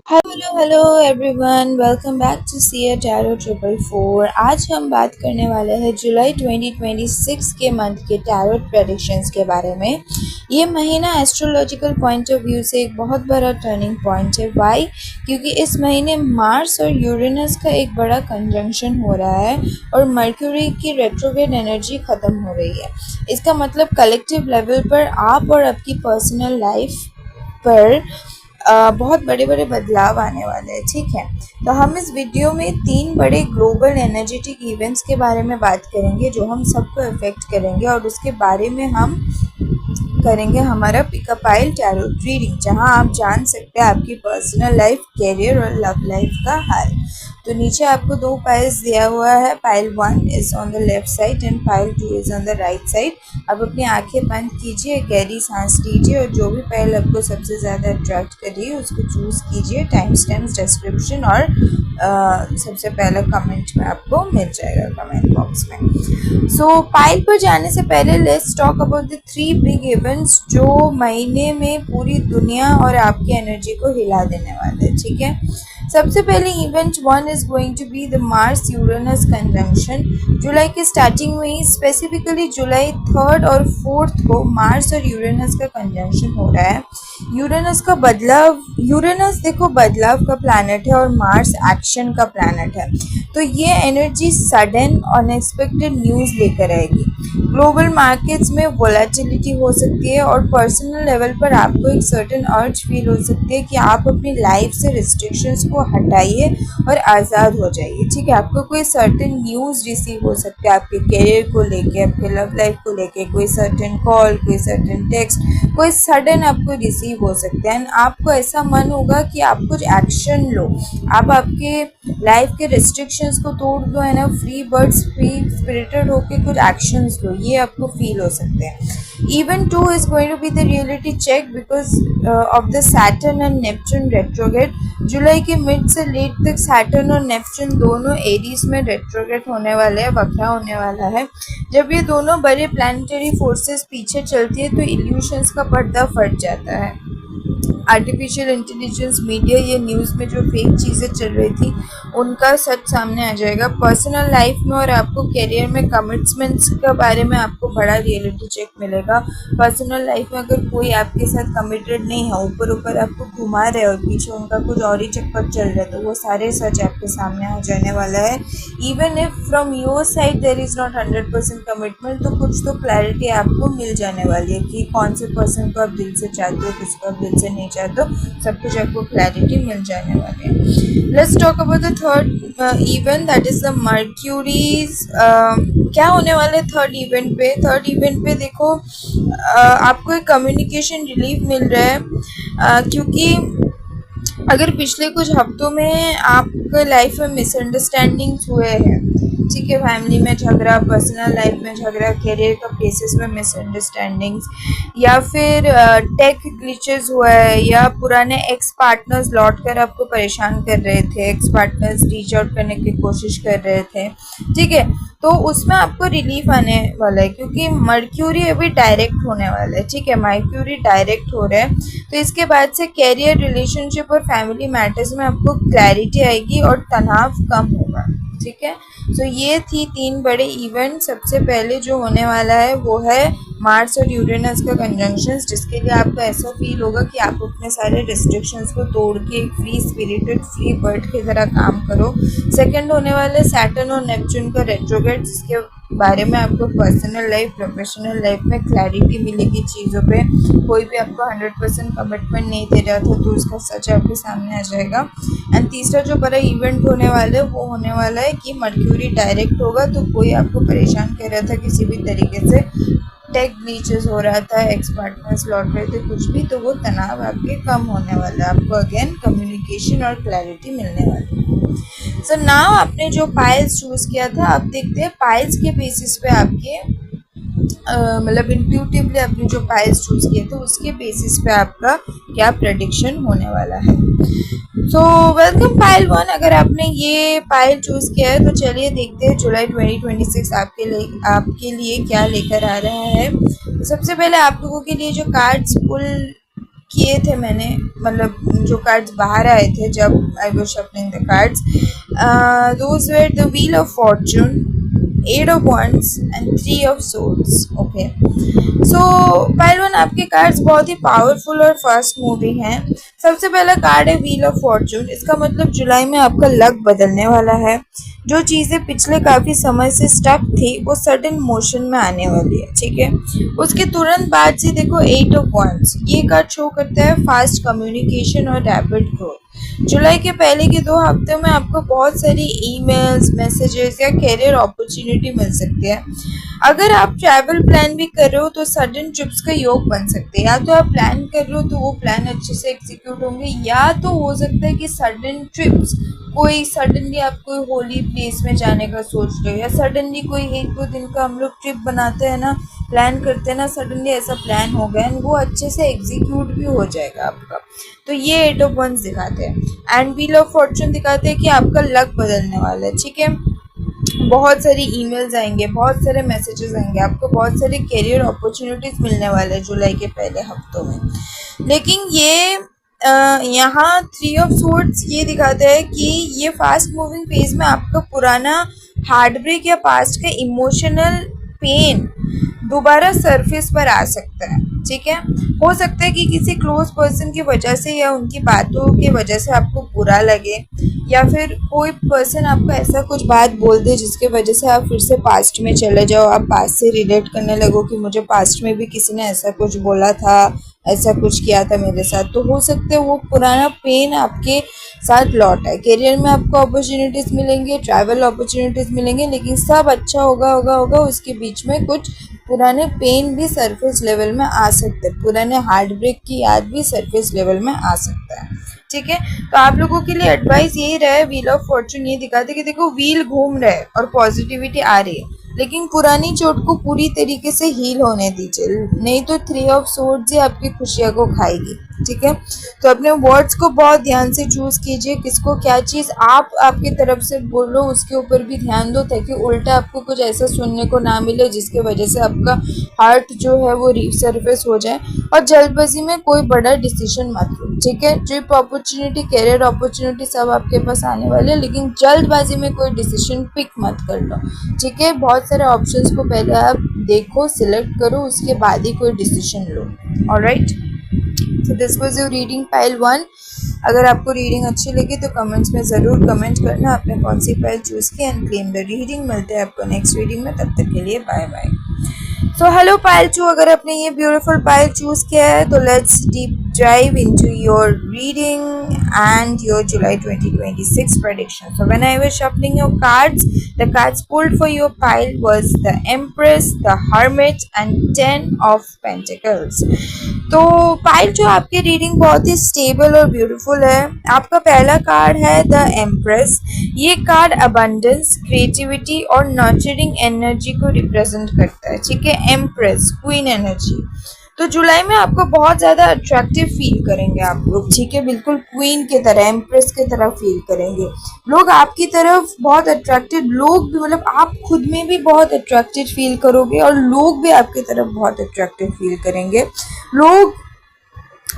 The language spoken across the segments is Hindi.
Hello everyone, welcome back to C A tarot 444। आज हम बात करने वाले हैं जुलाई 2026 के मंथ के टैरो प्रेडिक्शंस के बारे में। ये महीना एस्ट्रोलॉजिकल पॉइंट ऑफ व्यू से एक बहुत बड़ा टर्निंग पॉइंट है। वाई? क्योंकि इस महीने मार्स और यूरेनस का एक बड़ा कंजंक्शन हो रहा है और मर्क्यूरी की रेट्रोग्रेड एनर्जी ख़त्म हो रही है। इसका मतलब कलेक्टिव लेवल पर आप और आपकी पर्सनल लाइफ पर बहुत बड़े बड़े बदलाव आने वाले हैं। ठीक है, तो हम इस वीडियो में 3 बड़े ग्लोबल एनर्जेटिक इवेंट्स के बारे में बात करेंगे जो हम सबको अफेक्ट करेंगे, और उसके बारे में हम करेंगे हमारा पिकअप आइल टैरो रीडिंग, जहां आप जान सकते हैं आपकी पर्सनल लाइफ, कैरियर और लव लाइफ का हाल। तो नीचे आपको 2 पाइल्स दिया हुआ है। Pile 1 is on the left side and pile 2 is on the right side. अब अपनी आंखें बंद कीजिए, गहरी सांस लीजिए और जो भी पाइल आपको सबसे ज़्यादा अट्रैक्ट कर रही है उसको चूज़ कीजिए। टाइम स्टैम्प्स, डिस्क्रिप्शन और सबसे पहला कमेंट में आपको मिल जाएगा, कमेंट बॉक्स में। सो पाइल पर जाने से पहले let's talk about the 3 big events जो महीने में पूरी दुनिया और आपकी एनर्जी को हिला देने वाले हैं। ठीक है, सबसे पहले event 1 is going to be the Mars Uranus conjunction. जुलाई के स्टार्टिंग में ही, स्पेसिफिकली जुलाई 3 और 4 को मार्स और यूरेनस का कंजंक्शन हो रहा है। यूरेनस का बदलाव, यूरेनस देखो बदलाव का प्लैनेट है और मार्स एक्शन का प्लैनेट है। तो ये एनर्जी सडन अनएक्सपेक्टेड न्यूज़ लेकर आएगी। ग्लोबल मार्केट्स में वोलेटिलिटी हो सकती है और पर्सनल लेवल पर आपको एक सर्टेन अर्ज फील हो सकती है कि आप अपनी लाइफ से रिस्ट्रिक्शंस को हटाइए और आज़ाद हो जाइए। ठीक है, आपको कोई सर्टेन न्यूज़ रिसीव हो सकती है आपके करियर को लेके, आपके लव लाइफ को लेके, कोई सर्टेन कॉल, कोई सर्टेन टेक्स्ट, कोई सडन आपको रिसीव हो सकता है। एंड आपको ऐसा मन होगा कि आप कुछ एक्शन लो, आप आपके लाइफ के रिस्ट्रिक्शंस को तोड़ दो, है ना, फ्री बर्ड्स, फ्री स्पिरिटेड होके कुछ एक्शंस लो, ये आपको फील हो सकते हैं। Event 2 is going to be the reality check because of the Saturn and Neptune retrograde. जुलाई के मिड से लेट तक सैटर्न और नेपच्यून दोनों एरीज में रेट्रोग्रेड होने वाले हैं, वक्रा होने वाला है। जब ये दोनों बड़े प्लानिटरी फोर्सेस पीछे चलती है तो इल्यूशंस का पर्दा फट जाता है। आर्टिफिशियल इंटेलिजेंस, मीडिया, ये न्यूज़ में जो फेक चीज़ें चल रही थी उनका सच सामने आ जाएगा। पर्सनल लाइफ में और आपको करियर में कमिटमेंट्स के बारे में आपको बड़ा रियलिटी चेक मिलेगा। पर्सनल लाइफ में अगर कोई आपके साथ कमिटेड नहीं है, ऊपर ऊपर आपको घुमा रहे और पीछे उनका कुछ और ही चक्कर चल रहा है, तो वो सारे सच आपके सामने आ जाने वाला है। Even if from your side there is not 100% commitment, तो कुछ तो क्लैरिटी आपको मिल जाने वाली है कि कौन से पर्सन को आप दिल से चाहते हो, किसको आप दिल से नहीं चाहते हो, सब कुछ आपको क्लैरिटी मिल जाने वाली है। Let's talk about the third event, that is the Mercury's. क्या होने वाले थर्ड इवेंट पे? थर्ड इवेंट पे देखो आपको एक कम्युनिकेशन रिलीफ मिल रहा है, क्योंकि अगर पिछले कुछ हफ्तों में आपके लाइफ में मिसअंडरस्टैंडिंग्स हुए हैं, ठीक है, फैमिली में झगड़ा, पर्सनल लाइफ में झगड़ा, करियर का प्लेसेस में मिसअंडरस्टैंडिंग्स, या फिर टेक ग्लिचेस हुआ है, या पुराने एक्स पार्टनर्स लौट कर आपको परेशान कर रहे थे, एक्स पार्टनर्स रीच आउट करने की कोशिश कर रहे थे, ठीक है, तो उसमें आपको रिलीफ आने वाला है क्योंकि मर्क्यूरी अभी डायरेक्ट होने वाला है। ठीक है, मर्क्यूरी डायरेक्ट हो रहा है, तो इसके बाद से कैरियर, रिलेशनशिप और फैमिली मैटर्स में आपको क्लैरिटी आएगी और तनाव कम होगा। ठीक है, तो ये थी 3 बड़े इवेंट। सबसे पहले जो होने वाला है वो है मार्स और यूरेनस का कंजंक्शन, जिसके लिए आपको ऐसा फील होगा कि आप अपने सारे रिस्ट्रिक्शंस को तोड़ के एक फ्री स्पिरिटेड, फ्री बर्ड की तरह काम करो। सेकंड होने वाला है सैटर्न और नेपच्यून का रेट्रोग्रेड, जिसके बारे में आपको पर्सनल लाइफ, प्रोफेशनल लाइफ में क्लैरिटी मिलेगी चीज़ों पे। कोई भी आपको 100% कमिटमेंट नहीं दे रहा था तो उसका सच आपके सामने आ जाएगा। एंड तीसरा जो बड़ा इवेंट होने वाला है वो होने वाला है कि मर्क्यूरी डायरेक्ट होगा, तो कोई आपको परेशान कर रहा था किसी भी तरीके से, टेक ग्लिचेस हो रहा था, एक्स पार्टनर्स लौट रहे थे, कुछ भी, तो वो तनाव आपके कम होने वाला है। आपको अगेन कम्युनिकेशन और क्लैरिटी मिलने वाली है। सो नाउ आपने जो पाइल्स चूज़ किया था, आप देखते हैं पाइल्स के बेसिस पे आपके मतलब इंट्यूटिवली आपने जो पाइल्स चूज़ किए थे उसके बेसिस पे आपका क्या प्रेडिक्शन होने वाला है। So welcome pile 1। अगर आपने ये पाइल चूज़ किया है तो चलिए देखते हैं जुलाई 2026 आपके लिए क्या लेकर आ रहा है। तो सबसे पहले आप लोगों के लिए जो कार्ड्स पुल किए थे मैंने, मतलब जो कार्ड्स बाहर आए थे जब I was shuffling the cards, those were the wheel of fortune, eight of wands and three of swords. Okay, so पहलवान आपके कार्ड्स बहुत ही पावरफुल और फास्ट मूविंग हैं. सबसे पहला कार्ड है व्हील ऑफ फॉर्चून. इसका मतलब जुलाई में आपका लक बदलने वाला है. जो चीज़ें पिछले काफ़ी समय से स्टक थी वो सडन मोशन में आने वाली है. ठीक है, उसके तुरंत बाद से देखो एट ऑफ wands. ये कार्ड शो करता है फास्ट कम्युनिकेशन और रैपिड ग्रोथ. जुलाई के पहले के 2 हफ्तों में आपको बहुत सारी ईमेल्स, मैसेजेस या करियर अपॉर्चुनिटी मिल सकती है. अगर आप ट्रैवल प्लान भी कर रहे हो तो सडन ट्रिप्स का योग बन सकते हैं. या तो आप प्लान कर रहे हो तो वो प्लान अच्छे से एग्जीक्यूट होंगे, या तो हो सकता है कि सडन ट्रिप्स, कोई सडनली आप कोई होली प्लेस में जाने का सोच रहे हो, या सडनली कोई 1-2 दिन का हम लोग ट्रिप बनाते हैं ना, प्लान करते हैं ना, सडनली ऐसा प्लान हो गया एंड वो अच्छे से एग्जीक्यूट भी हो जाएगा आपका. तो ये एट ऑफ wands दिखाते हैं. एंड व्हील ऑफ फॉर्चून दिखाते हैं कि आपका लक बदलने वाला है. ठीक है, बहुत सारी ईमेल्स आएंगे, बहुत सारे मैसेजेस आएंगे, आपको बहुत सारे करियर अपॉर्चुनिटीज़ मिलने वाले हैं जुलाई के पहले हफ्तों में. लेकिन ये यहाँ थ्री ऑफ swords ये दिखाता है कि ये फास्ट मूविंग फेज में आपका पुराना हार्ट ब्रेक या पास्ट का इमोशनल पेन दोबारा सरफेस पर आ सकता है. ठीक है, हो सकता है कि किसी क्लोज पर्सन की वजह से या उनकी बातों की वजह से आपको बुरा लगे, या फिर कोई पर्सन आपको ऐसा कुछ बात बोल दे जिसके वजह से आप फिर से पास्ट में चले जाओ, आप पास्ट से रिलेट करने लगो कि मुझे पास्ट में भी किसी ने ऐसा कुछ बोला था, ऐसा कुछ किया था मेरे साथ. तो हो सकता है वो पुराना पेन आपके साथ लौट आए. करियर में आपको अपॉर्चुनिटीज़ मिलेंगे, ट्रैवल अपॉर्चुनिटीज़ मिलेंगे, लेकिन सब अच्छा होगा. उसके बीच में कुछ पुराने पेन भी सरफेस लेवल में आ सकते हैं, पुराने हार्ट ब्रेक की याद भी सरफेस लेवल में आ सकता है. ठीक है, तो आप लोगों के लिए एडवाइस यही रहे. व्हील ऑफ फॉर्चून ये दिखाते कि देखो व्हील घूम रहा है और पॉजिटिविटी आ रही है, लेकिन पुरानी चोट को पूरी तरीके से हील होने दीजिए, नहीं तो थ्री ऑफ swords ही आपकी खुशियों को खाएगी. ठीक है, तो अपने वर्ड्स को बहुत ध्यान से चूज कीजिए, किसको क्या चीज़ आप आपकी तरफ से बोलो उसके ऊपर भी ध्यान दो, ताकि उल्टा आपको कुछ ऐसा सुनने को ना मिले जिसके वजह से आपका हार्ट जो है वो रीसर्फेस हो जाए. और जल्दबाजी में कोई बड़ा डिसीजन मत लो. ठीक है, ट्रिप अपॉर्चुनिटी, करियर अपॉर्चुनिटी सब आपके पास आने वाले हैं, लेकिन जल्दबाजी में कोई डिसीजन पिक मत कर लो. ठीक है, बहुत सारे ऑप्शंस को पहले आप देखो, सिलेक्ट करो, उसके बाद ही कोई डिसीजन लो. ऑलराइट, तो this was your reading pile 1. अगर आपको रीडिंग अच्छी लगी तो कमेंट्स में ज़रूर कमेंट करना आपने कौन सी पाइल चूज़ की, एंड क्लेम द रीडिंग. मिलते हैं आपको नेक्स्ट रीडिंग में, तब तक के लिए bye bye. So hello pile 2, अगर आपने ये ब्यूटीफुल पाइल चूज़ किया है तो let's deep dive into your reading and your July 2026 prediction. So when I was shuffling your cards, the cards pulled for your pile was the Empress, the Hermit and 10 of Pentacles. तो पाइल जो आपकी रीडिंग बहुत ही स्टेबल और ब्यूटीफुल है. आपका पहला कार्ड है द एम्प्रेस. ये कार्ड अबंडेंस, क्रिएटिविटी और नर्चरिंग एनर्जी को रिप्रेजेंट करता है. ठीक है, एम्प्रेस क्वीन एनर्जी. तो जुलाई में आपको बहुत ज़्यादा अट्रैक्टिव फील करेंगे आप लोग. ठीक है, बिल्कुल क्वीन की तरह, एम्प्रेस की तरह फील करेंगे लोग आपकी तरफ. बहुत अट्रैक्टेड लोग भी, मतलब आप खुद में भी बहुत अट्रैक्टेड फील करोगे और लोग भी आपकी तरफ बहुत अट्रैक्टिव फील करेंगे. लोग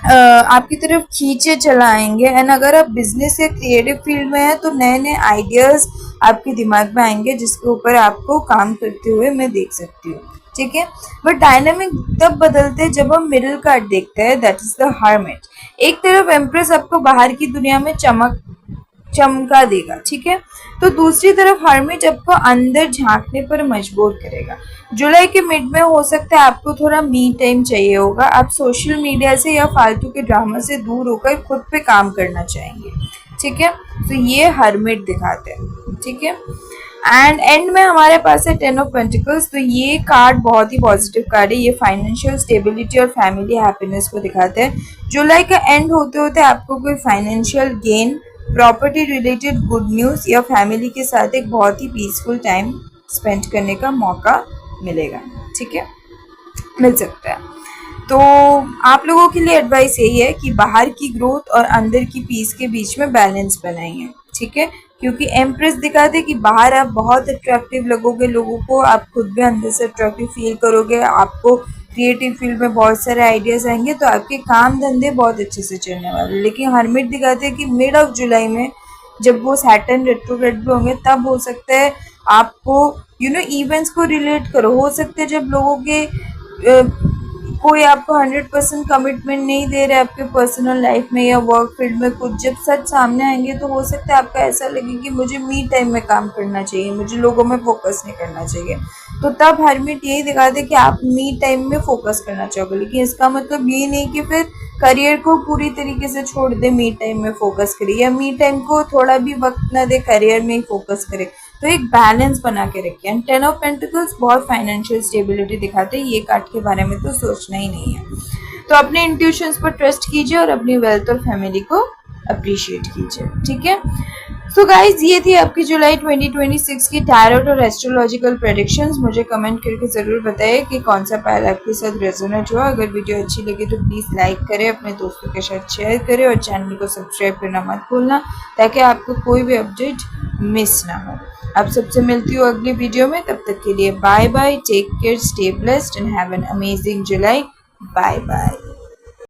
आपकी तरफ खींचे चलाएंगे. एंड अगर आप बिजनेस या क्रिएटिव फील्ड में हैं तो नए नए आइडियाज़ आपके दिमाग में आएंगे जिसके ऊपर आपको काम करते हुए मैं देख सकती हूँ. ठीक है, बट डायनामिक तब बदलते हैं जब हम मिडिल कार्ड देखते हैं, दैट इज द हर्मिट. एक तरफ एम्प्रेस आपको बाहर की दुनिया में चमका देगा. ठीक है, तो दूसरी तरफ हर्मिट आपको अंदर झांकने पर मजबूर करेगा. जुलाई के मिड में हो सकता है आपको थोड़ा मी टाइम चाहिए होगा. आप सोशल मीडिया से या फालतू के ड्रामा से दूर होकर खुद पे काम करना चाहेंगे. ठीक है, तो ये हर्मिट दिखाते हैं. ठीक है, एंड एंड में हमारे पास है 10 ऑफ पेंटिकल्स. तो ये कार्ड बहुत ही पॉजिटिव कार्ड है. ये फाइनेंशियल स्टेबिलिटी और फैमिली हैप्पीनेस को दिखाते हैं. जुलाई का एंड होते होते आपको कोई financial gain, property related good news या फैमिली के साथ एक बहुत ही पीसफुल टाइम स्पेंड करने का मौका मिलेगा. ठीक है, मिल सकता है. तो आप लोगों के लिए एडवाइस यही है कि बाहर की ग्रोथ और अंदर की पीस के बीच में बैलेंस बनाइए. ठीक है, क्योंकि एम्प्रेस दिखाते कि बाहर आप बहुत अट्रैक्टिव लगोगे लोगों को, आप खुद भी अंदर से अट्रैक्टिव फील करोगे, आपको क्रिएटिव फील्ड में बहुत सारे आइडियाज़ आएंगे, तो आपके काम धंधे बहुत अच्छे से चलने वाले। लेकिन हर्मिट दिखाते हैं कि मिड ऑफ जुलाई में जब वो सैटर्न रेट्रोग्रेड पे होंगे तब हो सकता है आपको इवेंट्स को रिलेट करो। हो सकता है जब लोगों के कोई आपको 100% कमिटमेंट नहीं दे रहे आपके पर्सनल लाइफ में या वर्क फील्ड में, कुछ जब सच सामने आएंगे तो हो सकता है आपका ऐसा लगे कि मुझे मी टाइम में काम करना चाहिए, मुझे लोगों में फोकस नहीं करना चाहिए। तो तब हर्मिट यही दिखाते कि आप मी टाइम में फोकस करना चाहोगे, लेकिन इसका मतलब ये नहीं कि फिर करियर को पूरी तरीके से छोड़ दे, मी टाइम में फोकस करे, या मी टाइम को थोड़ा भी वक्त ना दे, करियर में ही फोकस करे। तो एक बैलेंस बना के रखिए। एंड 10 ऑफ पेंटिकल्स बहुत फाइनेंशियल स्टेबिलिटी दिखाते हैं, ये कार्ड के बारे में तो सोचना ही नहीं है। तो अपने इंट्यूशंस पर ट्रस्ट कीजिए और अपनी वेल्थ और फैमिली को अप्रिशिएट कीजिए, ठीक है। सो गाइज, ये थी आपकी जुलाई 2026 की टैरोट और एस्ट्रोलॉजिकल प्रेडिक्शंस। मुझे कमेंट करके ज़रूर बताइए कि कौन सा पायल आपके साथ रेजोनेट हुआ। अगर वीडियो अच्छी लगी तो प्लीज़ लाइक करें, अपने दोस्तों के साथ शेयर करें और चैनल को सब्सक्राइब करना मत भूलना, ताकि आपको कोई भी अपडेट मिस ना हो। आप सबसे मिलती हूँ अगली वीडियो में, तब तक के लिए bye bye, take care, stay blessed and have an amazing July. Bye bye.